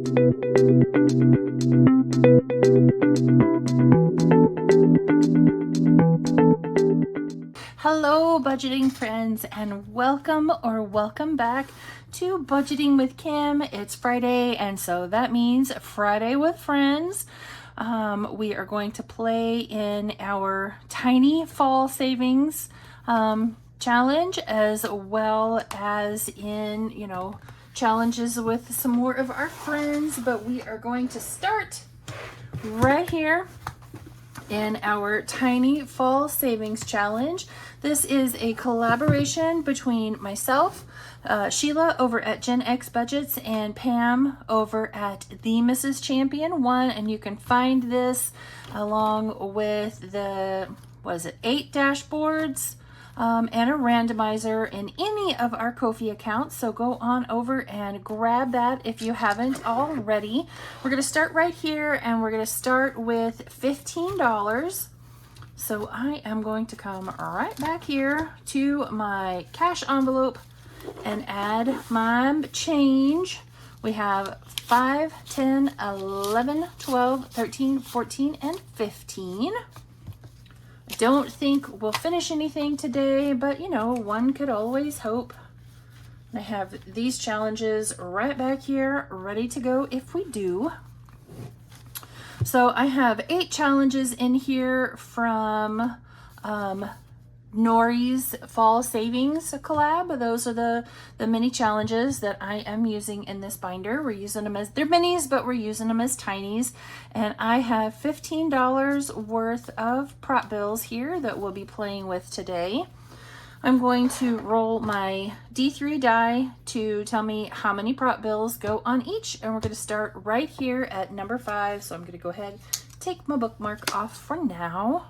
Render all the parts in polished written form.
Hello, budgeting friends, and welcome back to Budgeting with Kim. It's Friday, and so that means Friday with Friends. We are going to play in our tiny fall savings challenge, as well as in, challenges with some more of our friends. But we are going to start right here in our tiny fall savings challenge. This is a collaboration between myself, Sheila over at Gen X Budgets, and Pam over at the Mrs. Champion 1, and you can find this along with the 8 dashboards and a randomizer in any of our Ko-fi accounts. So go on over and grab that if you haven't already. We're going to start right here, and we're going to start with $15. So I am going to come right back here to my cash envelope and add my change. We have 5, 10, 11, 12, 13, 14, and 15. I don't think we'll finish anything today, but one could always hope. I have these challenges right back here ready to go if we do. So I have 8 challenges in here from Nori's Fall Savings collab. Those are the mini challenges that I am using in this binder. We're using them as, they're minis, but we're using them as tinies. And I have $15 worth of prop bills here that we'll be playing with today. I'm going to roll my D3 die to tell me how many prop bills go on each. And we're going to start right here at number 5. So I'm going to go ahead, take my bookmark off for now.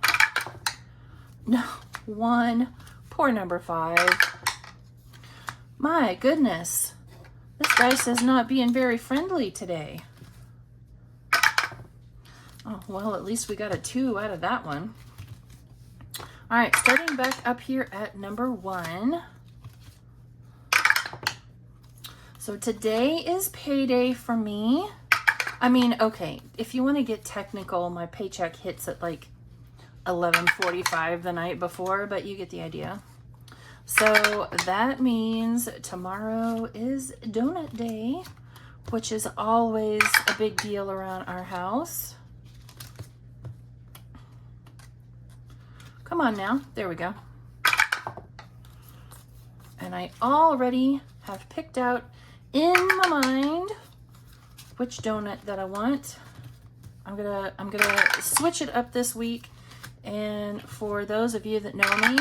No. 1, poor number 5. My goodness, this dice is not being very friendly today. Oh, well, at least we got a 2 out of that one. All right, starting back up here at number 1. So today is payday for me. I mean, okay, if you want to get technical, my paycheck hits at like 11:45 the night before, but you get the idea. So that means tomorrow is donut day, which is always a big deal around our house. Come on now, there we go. And I already have picked out in my mind which donut that I want. I'm gonna switch it up this week. And for those of you that know me,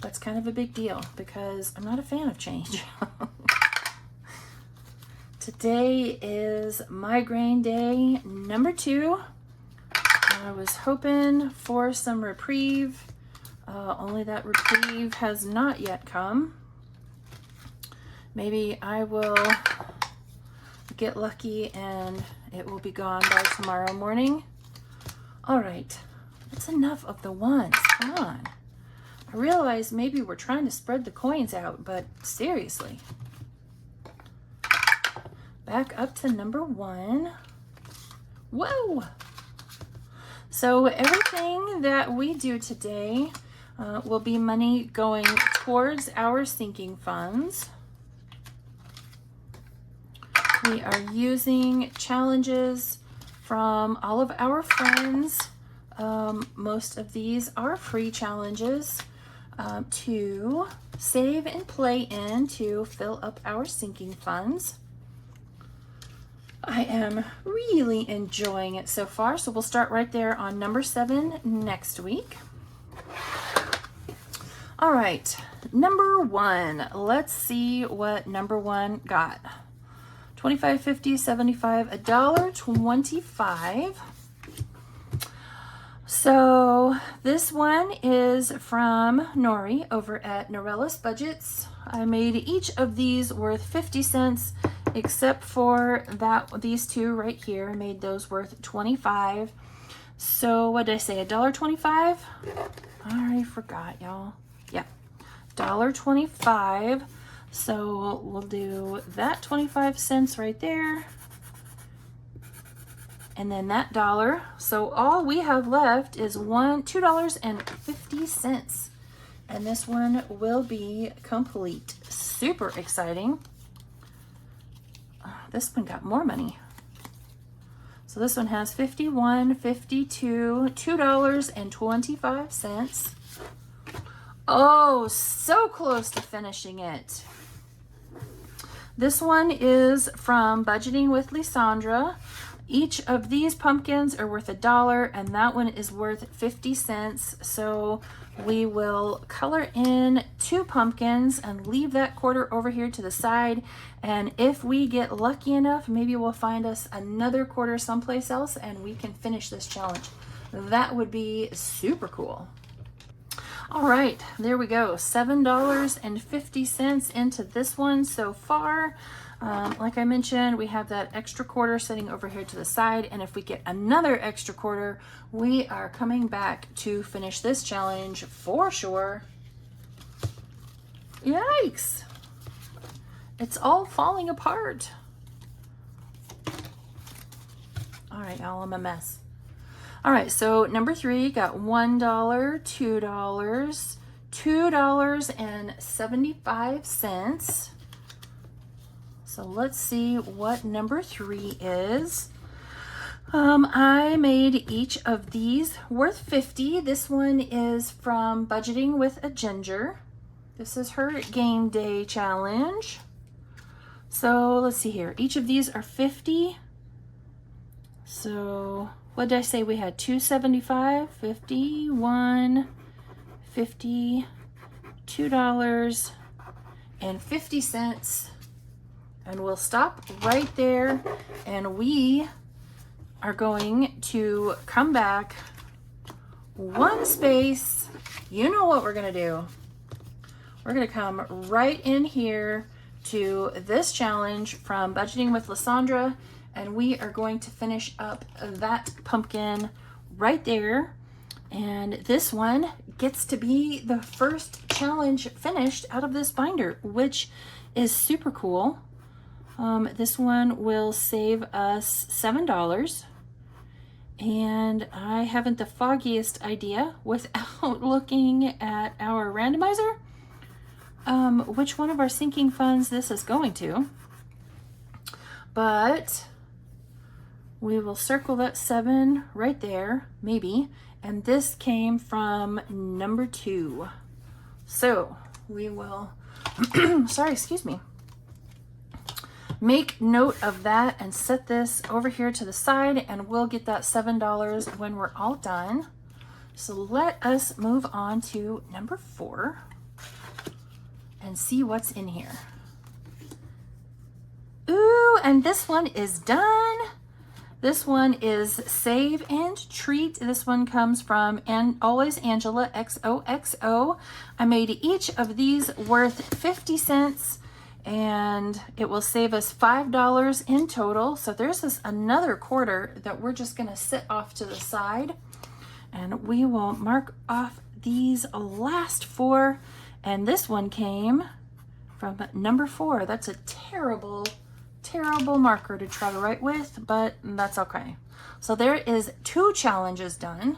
that's kind of a big deal because I'm not a fan of change. Today is migraine day number 2. I was hoping for some reprieve, only that reprieve has not yet come. Maybe I will get lucky and it will be gone by tomorrow morning. All right. That's enough of the ones. Come on. I realize maybe we're trying to spread the coins out, but seriously. Back up to number 1. Whoa! So everything that we do today will be money going towards our sinking funds. We are using challenges from all of our friends. Most of these are free challenges to save and play in to fill up our sinking funds. I am really enjoying it so far, so we'll start right there on number 7 next week. All right, number 1. Let's see what number 1 got. 25, 50, 75, $1.25. So this one is from Nori over at Norella's Budgets. I made each of these worth 50 cents, except for these 2 right here. I made those worth 25. So what did I say, $1.25? I already forgot, y'all. Yeah, $1.25. So we'll do that 25 cents right there. and then that dollar. So all we have left is $2.50. And this one will be complete. Super exciting. This one got more money. So this one has 51, 52, $2.25. Oh, so close to finishing it. This one is from Budgeting with Lisandra. Each of these pumpkins are worth $1, and that one is worth 50 cents. So we will color in 2 pumpkins and leave that quarter over here to the side. And if we get lucky enough, maybe we'll find us another quarter someplace else and we can finish this challenge. That would be super cool. All right, there we go. $7.50 into this one so far. Like I mentioned, we have that extra quarter sitting over here to the side, and if we get another extra quarter, we are coming back to finish this challenge for sure. Yikes! It's all falling apart. All right, y'all, I'm a mess. All right, so number 3 got $1, $2, $2.75. So let's see what number 3 is. I made each of these worth 50. This one is from Budgeting with a Ginger. This is her game day challenge. So let's see here. Each of these are 50. So what did I say? We had 275, 51, 50, $2.50. And we'll stop right there, and we are going to come back 1 space. You know what we're gonna do. We're gonna come right in here to this challenge from Budgeting with Lisandra, and we are going to finish up that pumpkin right there. And this one gets to be the first challenge finished out of this binder, which is super cool. This one will save us $7, and I haven't the foggiest idea without looking at our randomizer which one of our sinking funds this is going to, but we will circle that 7 right there, maybe, and this came from number 2. So we will, sorry, excuse me. Make note of that and set this over here to the side, and we'll get that $7 when we're all done. So let us move on to number 4 and see what's in here. Ooh, and this one is done. This one is Save and Treat. This one comes from Always Angela XOXO. I made each of these worth 50 cents. And it will save us $5 in total. So there's another quarter that we're just gonna sit off to the side, and we will mark off these last 4. And this one came from number 4. That's a terrible, terrible marker to try to write with, but that's okay. So there is 2 challenges done.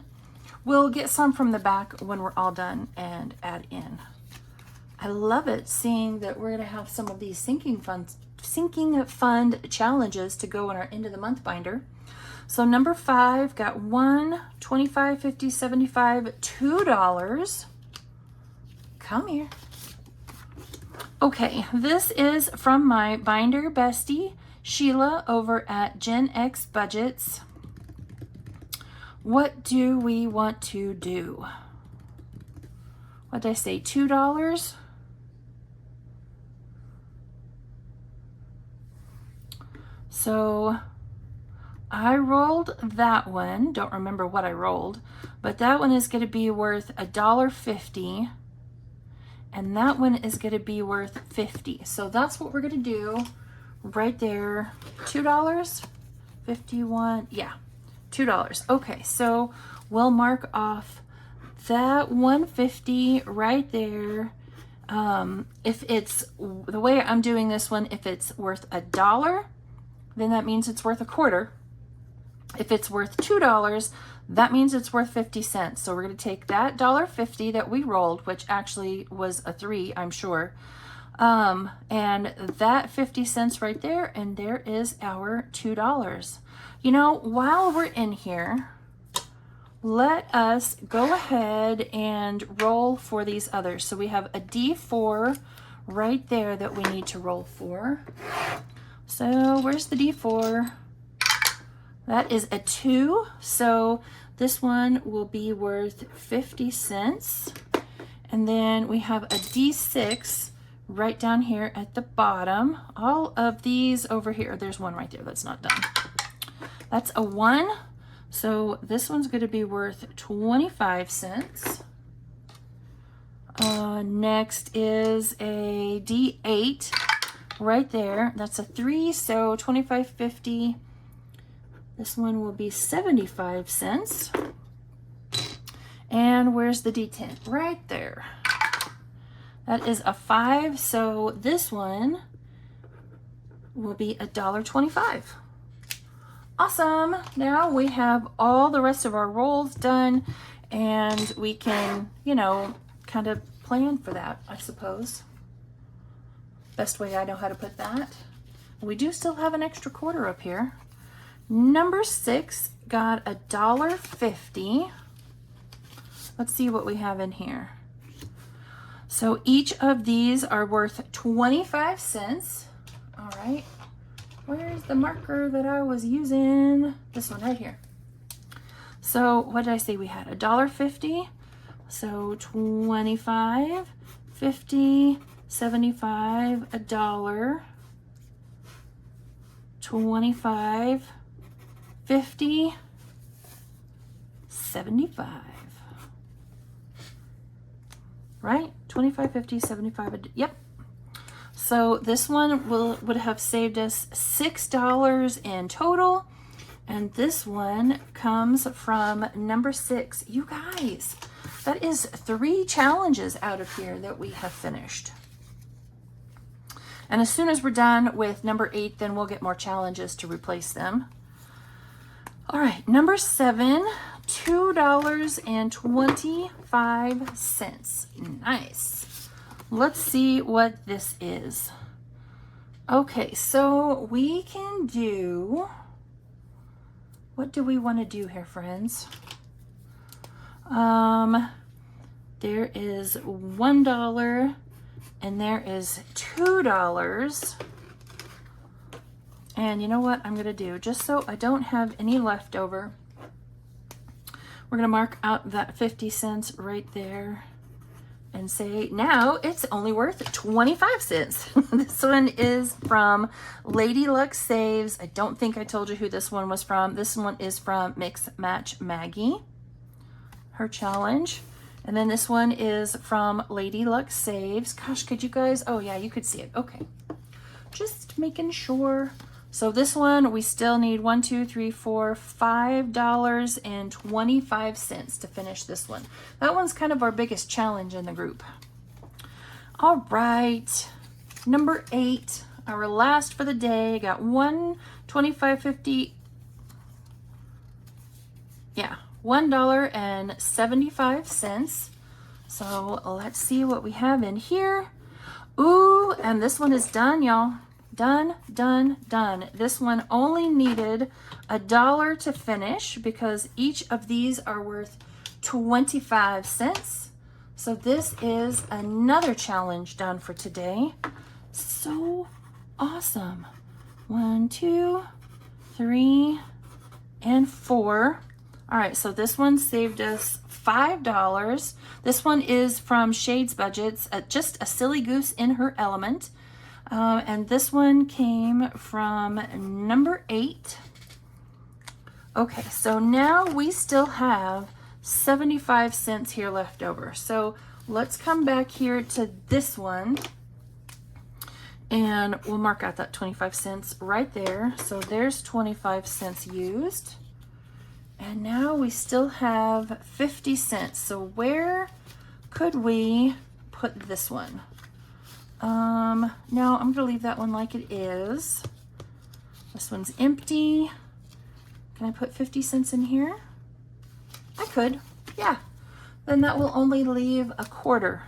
We'll get some from the back when we're all done and add in. I love it seeing that we're going to have some of these sinking fund challenges to go in our end of the month binder. So number 5 got 1, 25, 50, 75, $2. Come here. Okay, this is from my binder bestie, Sheila, over at Gen X Budgets. What do we want to do? What did I say, $2? So I rolled that one. Don't remember what I rolled, but that one is going to be worth $1.50, and that one is going to be worth 50. So that's what we're going to do right there. $2, 51, yeah, $2. Okay, so we'll mark off that 150 right there. If it's the way I'm doing this one, if it's worth $1, then that means it's worth a quarter. If it's worth $2, that means it's worth 50 cents. So we're going to take that $1.50 that we rolled, which actually was a 3, I'm sure. And that 50 cents right there, and there is our $2. You know, while we're in here, let us go ahead and roll for these others. So we have a D4 right there that we need to roll for. So where's the D4? That is a 2. So this one will be worth 50 cents. And then we have a D6 right down here at the bottom. All of these over here, there's one right there that's not done. That's a 1. So this one's going to be worth 25 cents. Next is a D8 right there. That's a 3, so 25.50. This one will be 75 cents. And where's the D10? Right there. That is a 5, so this one will be $1.25. Awesome. Now we have all the rest of our rolls done, and we can, you know, kind of plan for that, I suppose. Best way I know how to put that. We do still have an extra quarter up here. Number 6 got $1.50. Let's see what we have in here. So each of these are worth 25 cents. All right. Where's the marker that I was using? This one right here. So what did I say we had? $1.50. So 25, 50, 75, $1, 25, 50, 75. Right? 25, 50, 75. Yep. So this one would have saved us $6 in total. And this one comes from number 6. You guys, that is 3 challenges out of here that we have finished. And as soon as we're done with number 8, then we'll get more challenges to replace them. All right, number 7, $2.25. Nice. Let's see what this is. Okay, so we can do, what do we want to do here, friends? There is $1 and there is $2. And you know what I'm gonna do, just so I don't have any leftover, we're gonna mark out that 50 cents right there and say now it's only worth 25 cents. This one is from Lady Luck Saves. I don't think I told you who this one was from. This one is from Mix Match Maggie, her challenge. And then this one is from Lady Luck Saves. Gosh, could you guys, oh yeah, you could see it. Okay, just making sure. So this one, we still need $5.25 to finish this one. That one's kind of our biggest challenge in the group. All right, number 8, our last for the day, got $1.25.50. Yeah, $1.75. So let's see what we have in here. Ooh, and this one is done, y'all. Done, done, done. This one only needed $1 to finish because each of these are worth 25 cents. So this is another challenge done for today. So awesome. 1, 2, 3, and 4. All right, so this one saved us $5. This one is from Shades Budgets, just a silly goose in her element. And this one came from number 8. Okay, so now we still have 75 cents here left over. So let's come back here to this one and we'll mark out that 25 cents right there. So there's 25 cents used. And now we still have 50 cents. So where could we put this one? No, I'm gonna leave that one like it is. This one's empty. Can I put 50 cents in here? I could, yeah. Then that will only leave a quarter.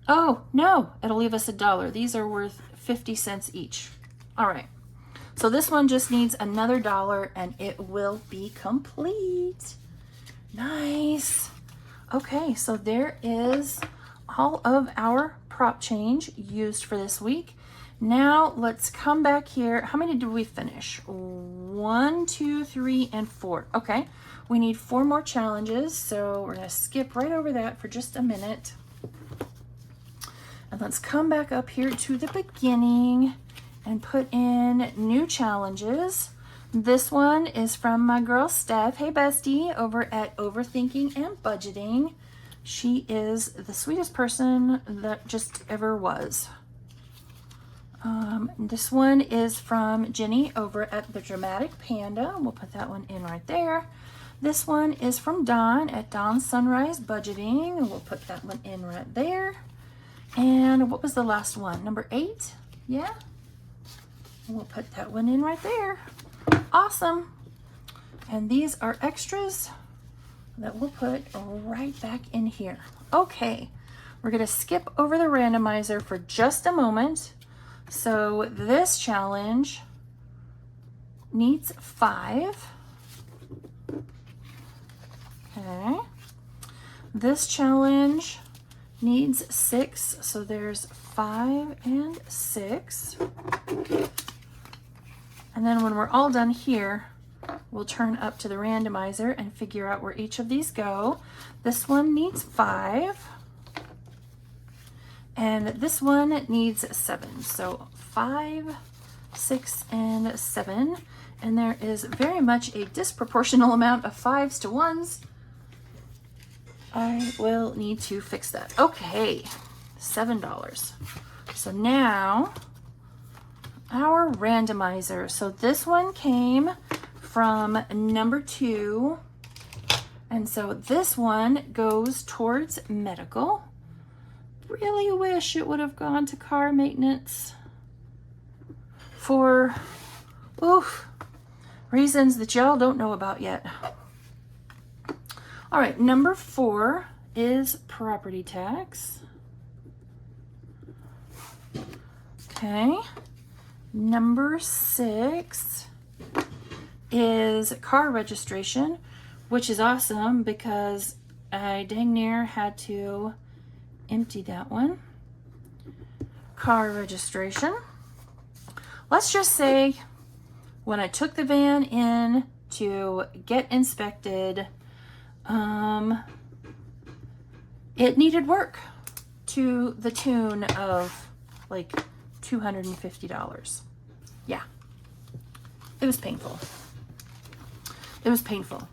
Oh, no, it'll leave us $1. These are worth 50 cents each. All right, so this one just needs another $1 and it will be complete. Nice. Okay, so there is all of our prop change used for this week. Now let's come back here. How many did we finish? 1, 2, 3, and 4. Okay, we need 4 more challenges, so we're gonna skip right over that for just a minute. And let's come back up here to the beginning and put in new challenges. This one is from my girl Steph. Hey bestie, over at Overthinking and Budgeting. She is the sweetest person that just ever was. This one is from Jenny over at The Dramatic Panda. We'll put that one in right there. This one is from Dawn at Dawn Sunrise Budgeting. We'll put that one in right there. And what was the last one? Number 8? Yeah. We'll put that one in right there. Awesome. And these are extras that we'll put right back in here. Okay, we're gonna skip over the randomizer for just a moment. So this challenge needs 5. Okay. This challenge needs 6, so there's 5 and 6. And then when we're all done here, we'll turn up to the randomizer and figure out where each of these go. This one needs 5. And this one needs 7. So 5, 6, and 7. And there is very much a disproportional amount of 5s to 1s. I will need to fix that. Okay, $7. So now our randomizer. So this one came from number 2. And so this one goes towards medical. Really wish it would have gone to car maintenance for reasons that y'all don't know about yet. All right, number 4 is property tax. Okay, number 6 is car registration, which is awesome because I dang near had to empty that one. Car registration. Let's just say when I took the van in to get inspected, it needed work to the tune of like $250. Yeah, it was painful. It was painful.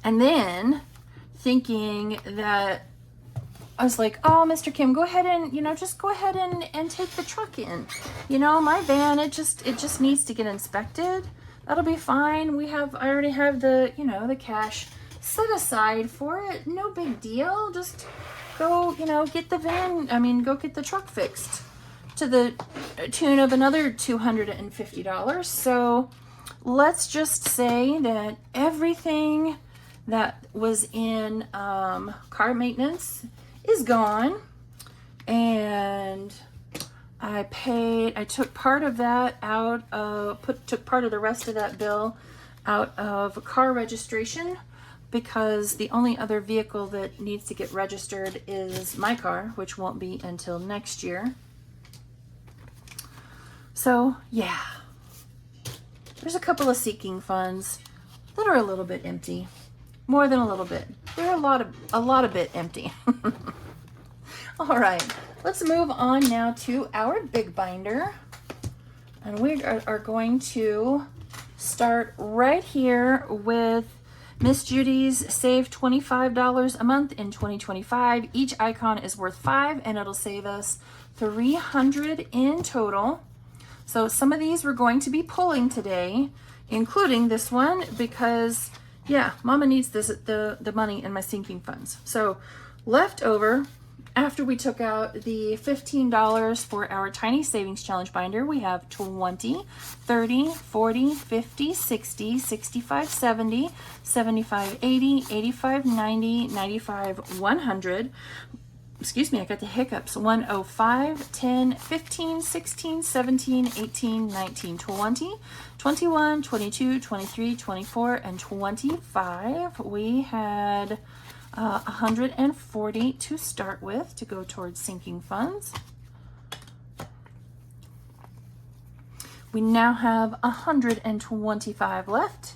And then thinking that I was like, oh, Mr. Kim, go ahead and, just go ahead and take the truck in. My van, it just needs to get inspected. That'll be fine. I already have the, the cash set aside for it. No big deal. Just go, get the go get the truck fixed to the tune of another $250. So let's just say that everything that was in car maintenance is gone, and I took part of that out of, took part of the rest of that bill out of car registration, because the only other vehicle that needs to get registered is my car, which won't be until next year. So yeah, there's a couple of sinking funds that are a little bit empty. More than a little bit. They're a lot of bit empty. All right, let's move on now to our big binder. And we are going to start right here with Miss Judy's Save $25 a month in 2025. Each icon is worth 5, and it'll save us $300 in total. So some of these we're going to be pulling today, including this one, because yeah, Mama needs the money in my sinking funds. So leftover After we took out the $15 for our Tiny Savings Challenge binder, we have 20, 30, 40, 50, 60, 65, 70, 75, 80, 85, 90, 95, 100. Excuse me, I got the hiccups. 105, 10, 15, 16, 17, 18, 19, 20, 21, 22, 23, 24, and 25. We had 140 to start with to go towards sinking funds. We now have 125 left,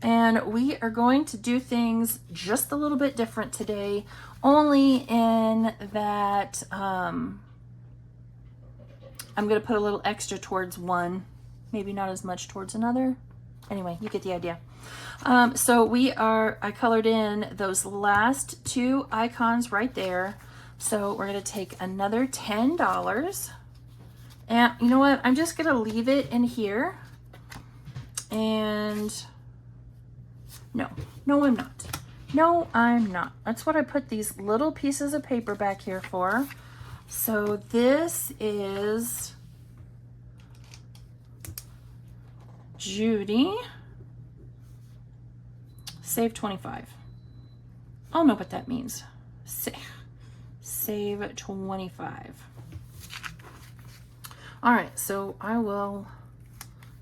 and we are going to do things just a little bit different today, only in that I'm going to put a little extra towards one, maybe not as much towards another. Anyway, you get the idea. So I colored in those last two icons right there. So we're going to take another $10. And you know what? I'm just going to leave it in here. And no, I'm not. No, I'm not. That's what I put these little pieces of paper back here for. So this is Judy. Save 25. I'll know what that means. Save 25. All right, so I will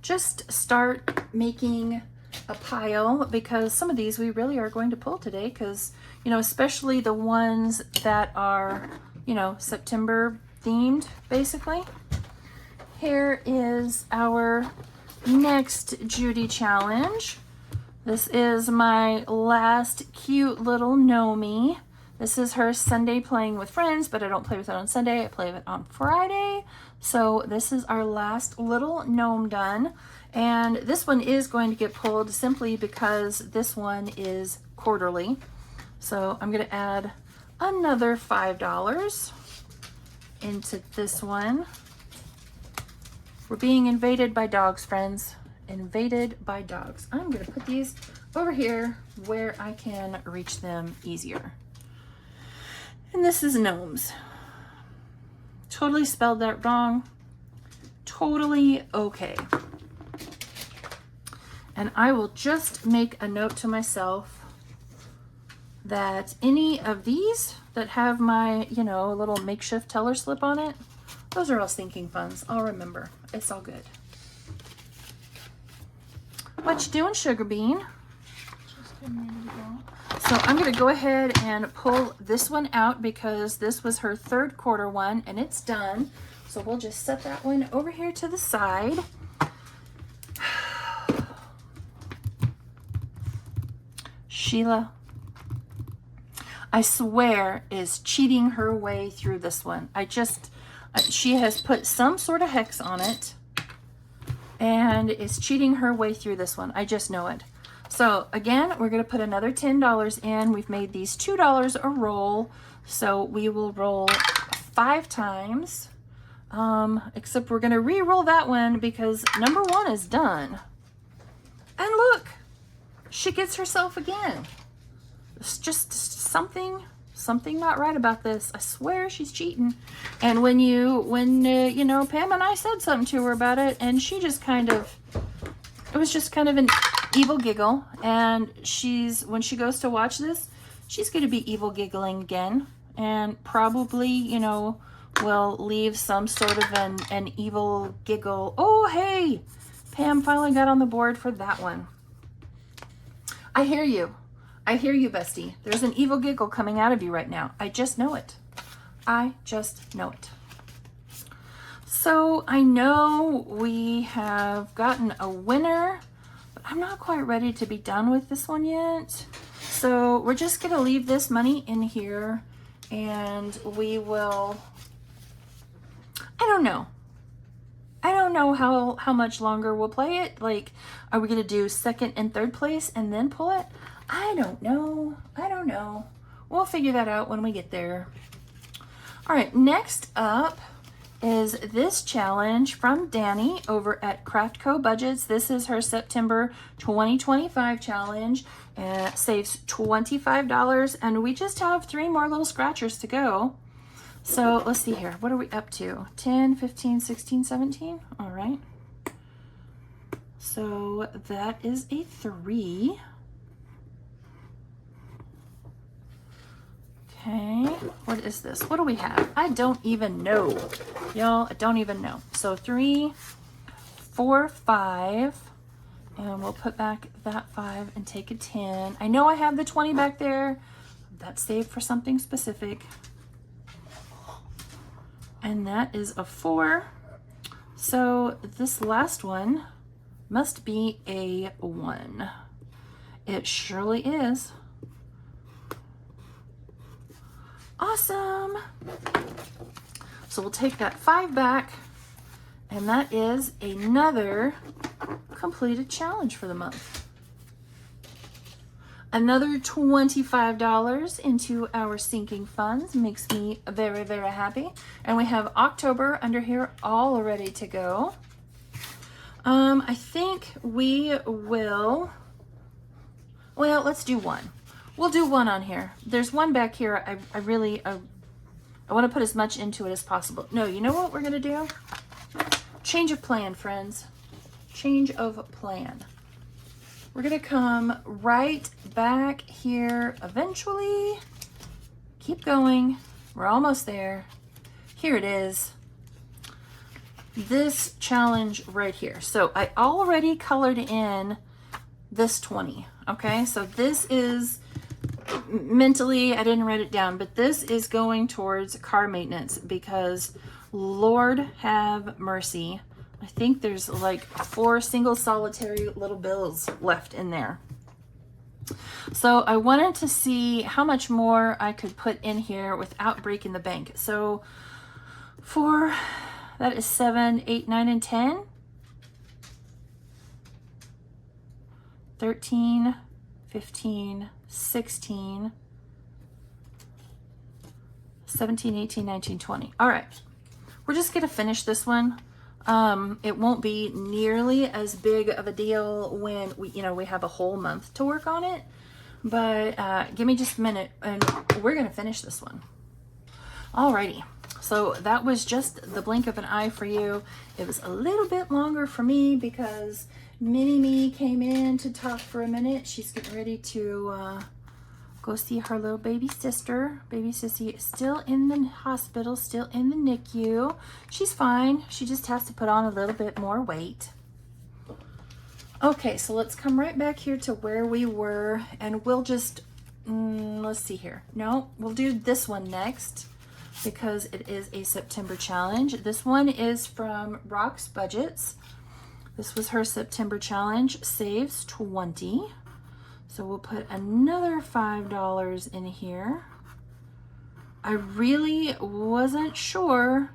just start making a pile, because some of these we really are going to pull today, because, you know, especially the ones that are, you know, September themed, basically. Here is our next Judy challenge. This is my last cute little Nomi. This is her Sunday playing with friends, but I don't play with it on Sunday. I play with it on Friday. So this is our last little gnome done. And this one is going to get pulled simply because this one is quarterly. So I'm going to add another $5 into this one. We're being invaded by dogs, friends. Invaded by dogs. I'm going to put these over here where I can reach them easier. And this is gnomes. Totally spelled that wrong. Totally okay. And I will just make a note to myself that any of these that have my, you know, little makeshift teller slip on it, those are all sinking funds. I'll remember. It's all good. What you doing, Sugar Bean? Just getting ready to go. So I'm going to go ahead and pull this one out because this was her third quarter one and it's done. So we'll just set that one over here to the side. Sheila, I swear, is cheating her way through this one. She has put some sort of hex on it and is cheating her way through this one. I just know it. So again, we're going to put another $10 in. We've made these $2 a roll. So we will roll 5 times. Except we're going to re-roll that one because number 1 is done. And look, she gets herself again. It's just something not right about this. I swear she's cheating. And when you know, Pam and I said something to her about it, and she just it was just kind of an evil giggle. And when she goes to watch this, she's going to be evil giggling again, and probably, you know, will leave some sort of an evil giggle. Oh, hey, Pam finally got on the board for that one. I hear you. I hear you, bestie. There's an evil giggle coming out of you right now. I just know it. I just know it. So I know we have gotten a winner, but I'm not quite ready to be done with this one yet. So we're just going to leave this money in here, and we will, I don't know how much longer we'll play it. Like, are we going to do second and third place and then pull it? I don't know. We'll figure that out when we get there. All right, next up is this challenge from Danny over at Craftco Budgets. This is her September 2025 challenge. Saves $25, and we just have 3 more little scratchers to go. So let's see here. What are we up to? 10, 15, 16, 17? All right. So that is a 3. Okay, what is this? What do we have? I don't even know. Y'all, I don't even know. So 3, 4, 5. And we'll put back that 5 and take a 10. I know I have the 20 back there. That's saved for something specific. And that is a 4. So this last one must be a 1. It surely is. Awesome. So we'll take that 5 back, and that is another completed challenge for the month. Another $25 into our sinking funds makes me very, very happy. And we have October under here all ready to go. I think we will, well, let's do one. We'll do one on here. There's one back here. I want to put as much into it as possible. No, you know what we're going to do? Change of plan, friends. Change of plan. We're going to come right back here eventually. Keep going. We're almost there. Here it is. This challenge right here. So I already colored in this 20. Okay, so this is mentally, I didn't write it down, but this is going towards car maintenance because Lord have mercy. I think there's like 4 single solitary little bills left in there. So I wanted to see how much more I could put in here without breaking the bank. So for that is 7, 8, 9, and 10. 13, 15, 16, 17, 18, 19, 20. All right. We're just going to finish this one. It won't be nearly as big of a deal when we have a whole month to work on it, but give me just a minute and we're going to finish this one. Alrighty. So that was just the blink of an eye for you. It was a little bit longer for me because Mini Me came in to talk for a minute. She's getting ready to go see her little baby sister. Baby sissy is still in the hospital, still in the NICU. She's fine. She just has to put on a little bit more weight. Okay, so let's come right back here to where we were, and we'll just, let's see here. No, we'll do this one next because it is a September challenge. This one is from Rock's Budgets. This was her September challenge, saves 20. So we'll put another $5 in here. I really wasn't sure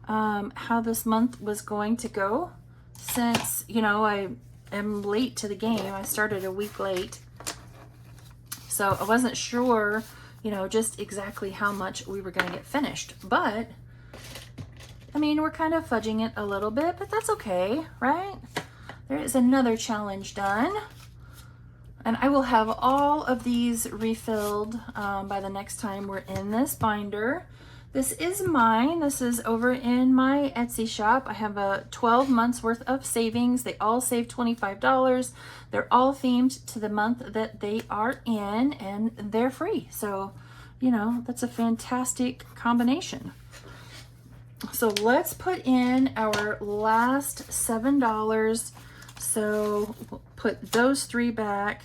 how this month was going to go since, I am late to the game. I started a week late. So I wasn't sure, just exactly how much we were going to get finished. But, I mean, we're kind of fudging it a little bit, but that's okay, right? There is another challenge done. And I will have all of these refilled by the next time we're in this binder. This is mine. This is over in my Etsy shop. I have a 12 months worth of savings. They all save $25. They're all themed to the month that they are in, and they're free. So, that's a fantastic combination. So let's put in our last $7. So we'll put those 3 back.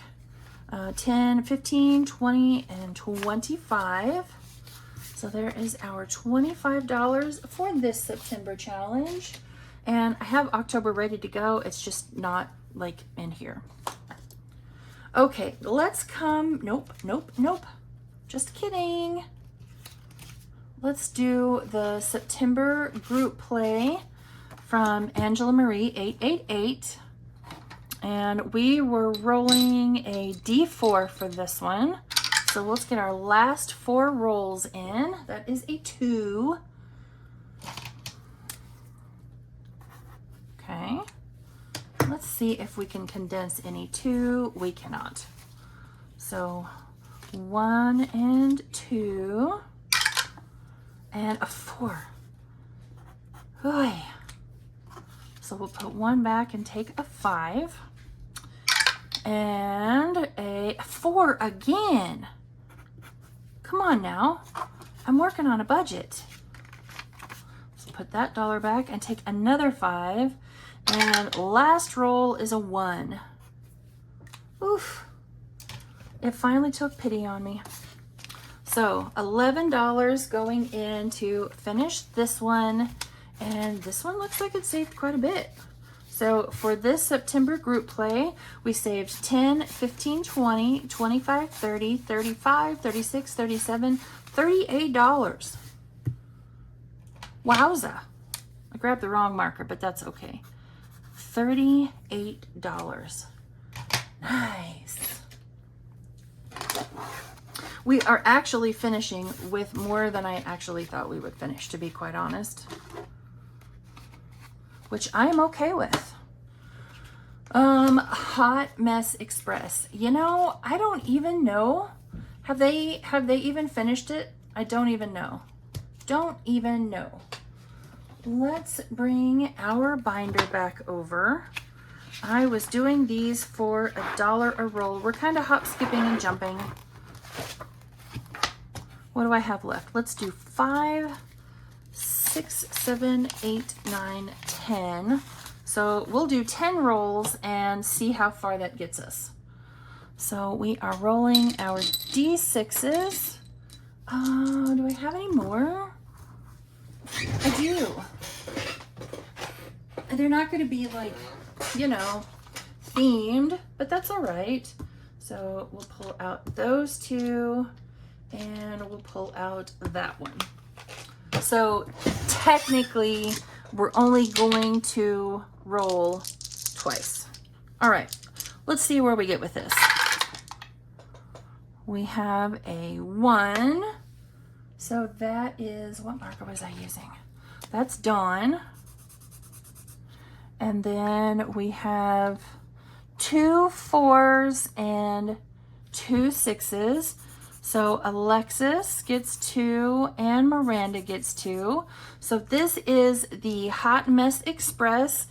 10, 15, 20, and 25. So there is our $25 for this September challenge. And I have October ready to go. It's just not like in here. Okay, let's come, nope. Just kidding. Let's do the September group play from Angela Marie 888. And we were rolling a D4 for this one. So let's get our last 4 rolls in. That is a 2. Okay. Let's see if we can condense any 2. We cannot. So 1 and 2. and a 4. Oy. So we'll put 1 back and take a 5. And a 4 again. Come on now. I'm working on a budget. So put that dollar back and take another 5. And last roll is a 1. Oof. It finally took pity on me. So $11 going in to finish this one. And this one looks like it saved quite a bit. So for this September group play, we saved 10, 15, 20, 25, 30, 35, 36, 37, $38. Wowza. I grabbed the wrong marker, but that's okay. $38. Nice. We are actually finishing with more than I actually thought we would finish, to be quite honest. Which I am okay with. Hot Mess Express. You know, I don't even know. Have they even finished it? I don't even know. Don't even know. Let's bring our binder back over. I was doing these for $1 a roll. We're kind of hop, skipping, and jumping. What do I have left? Let's do 5, 6, 7, 8, 9, 10. So we'll do 10 rolls and see how far that gets us. So we are rolling our D6s. Do I have any more? I do. They're not going to be like, you know, themed, but that's all right. So we'll pull out those 2 and we'll pull out that one. So technically we're only going to roll twice. All right, let's see where we get with this. We have a 1. So that is, what marker was I using? That's Dawn. And then we have 2 4s and 2 6s. So Alexis gets 2 and Miranda gets 2. So this is the Hot Mess Express.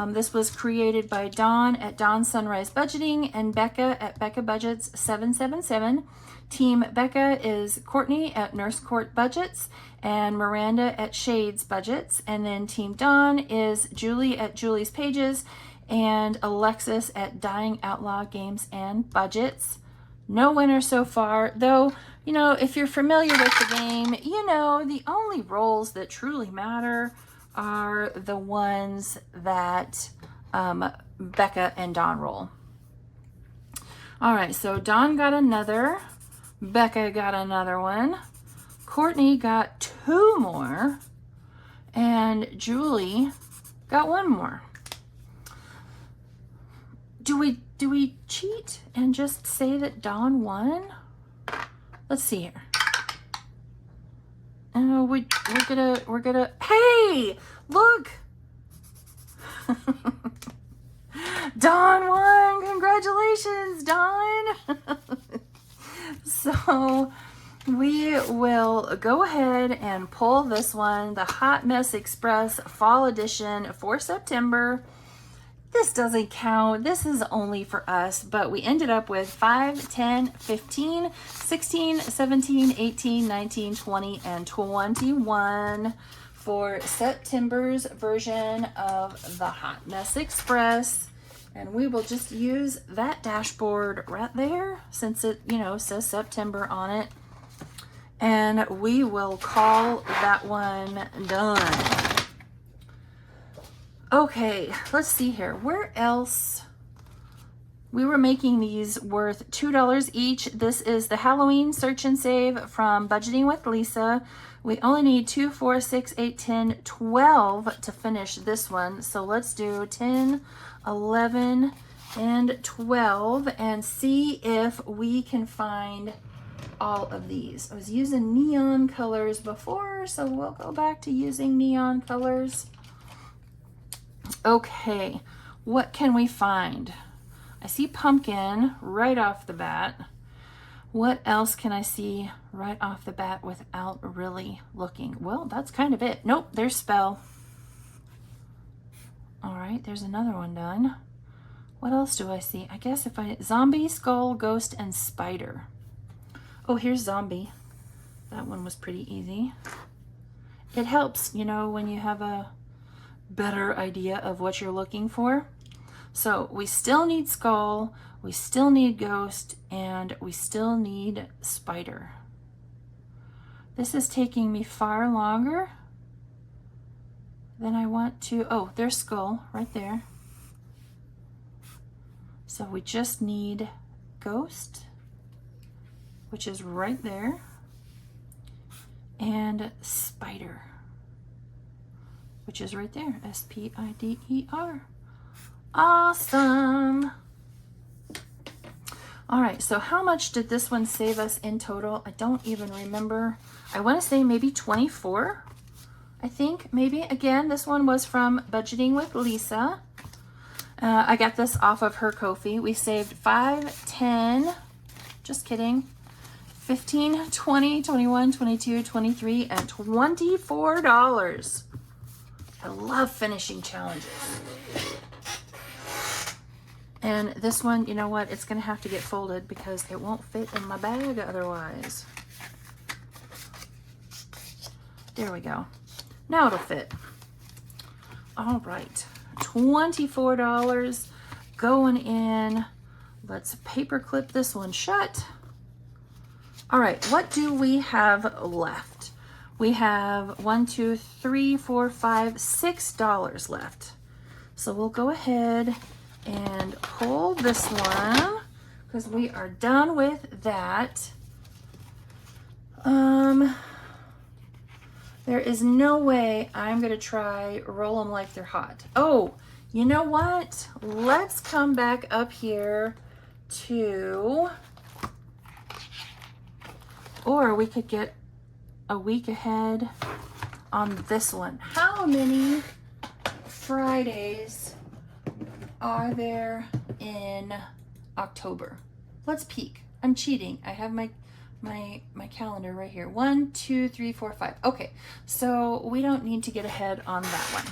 This was created by Dawn at Dawn Sunrise Budgeting and Becca at Becca Budgets 777. Team Becca is Courtney at Nurse Court Budgets and Miranda at Shades Budgets. And then Team Dawn is Julie at Julie's Pages and Alexis at Dying Outlaw Games and Budgets. No winner so far, though, you know, if you're familiar with the game, you know, the only rolls that truly matter are the ones that Becca and Dawn roll. All right, so Dawn got another. Becca got another one. Courtney got 2 more. And Julie got 1 more. Do we cheat and just say that Dawn won? Let's see here. Oh, we're gonna. Hey, look! Dawn won! Congratulations, Dawn! So we will go ahead and pull this one, the Hot Mess Express Fall Edition for September. This doesn't count. This is only for us, but we ended up with 5, 10, 15, 16, 17, 18, 19, 20, and 21 for September's version of the Hot Mess Express. And we will just use that dashboard right there since it, you know, says September on it. And we will call that one done. Okay, let's see here. Where else? We were making these worth $2 each. This is the Halloween Search and Save from Budgeting with Lisa. We only need 2, 4, 6, 8, 10, 12 to finish this one. So let's do 10, 11, and 12 and see if we can find all of these. I was using neon colors before, so we'll go back to using neon colors. Okay, what can we find? I see pumpkin right off the bat. What else can I see right off the bat without really looking? Well, that's kind of it. Nope, there's spell. All right, there's another one done. What else do I see? I guess if I, zombie, skull, ghost, and spider. Oh, here's zombie. That one was pretty easy. It helps, you know, when you have a better idea of what you're looking for. So we still need skull, we still need ghost, and we still need spider. This is taking me far longer than I want to. Oh, there's skull right there. So we just need ghost, which is right there, and spider, which is right there, S-P-I-D-E-R. Awesome. All right, so how much did this one save us in total? I don't even remember. I want to say maybe 24, I think, maybe. Again, this one was from Budgeting with Lisa. I got this off of her Ko-fi. We saved 5, 10, just kidding, 15, 20, 21, 22, 23, and $24. I love finishing challenges. And this one, you know what? It's going to have to get folded because it won't fit in my bag otherwise. There we go. Now it'll fit. All right. $24 going in. Let's paper clip this one shut. All right, what do we have left? We have $6 left. So we'll go ahead and pull this one because we are done with that. There is no way I'm gonna try roll them like they're hot. Oh, you know what? Let's come back up here to, or we could get a week ahead on this one. How many Fridays are there in October? Let's peek. I'm cheating. I have my calendar right here. 1, 2, 3, 4, 5. Okay, so we don't need to get ahead on that one.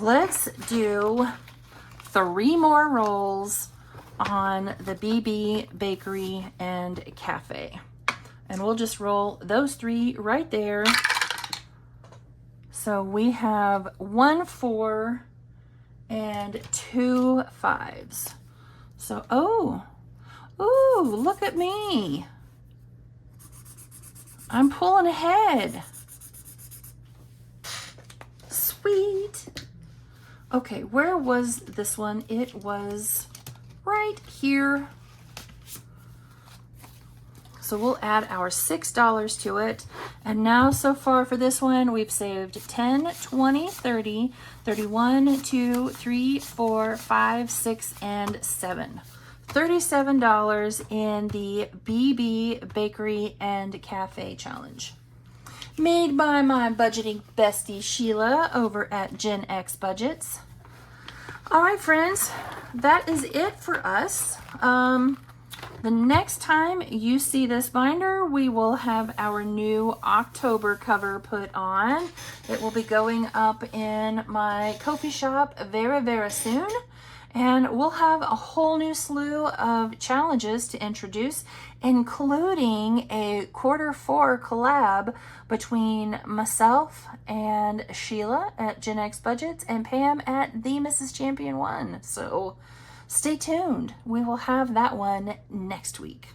Let's do 3 more rolls on the BB Bakery and Cafe. And we'll just roll those 3 right there. So we have 1 4 and 2 5s. So, oh, look at me. I'm pulling ahead. Sweet. Okay, where was this one? It was right here. So we'll add our $6 to it. And now so far for this one, we've saved 10, 20, 30, 31, 2, 3, 4, 5, 6, and 7. $37 in the BB Bakery and Cafe Challenge. Made by my budgeting bestie Sheila over at Gen X Budgets. All right, friends, that is it for us. The next time you see this binder, we will have our new October cover put on. It will be going up in my Ko-fi shop very, very soon. And we'll have a whole new slew of challenges to introduce, including a Q4 collab between myself and Sheila at Gen X Budgets and Pam at the Mrs. Champion 1. So stay tuned. We will have that one next week.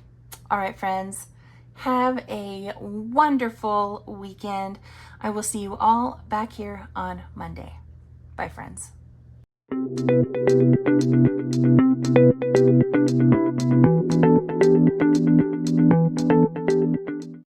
All right, friends, have a wonderful weekend. I will see you all back here on Monday. Bye, friends.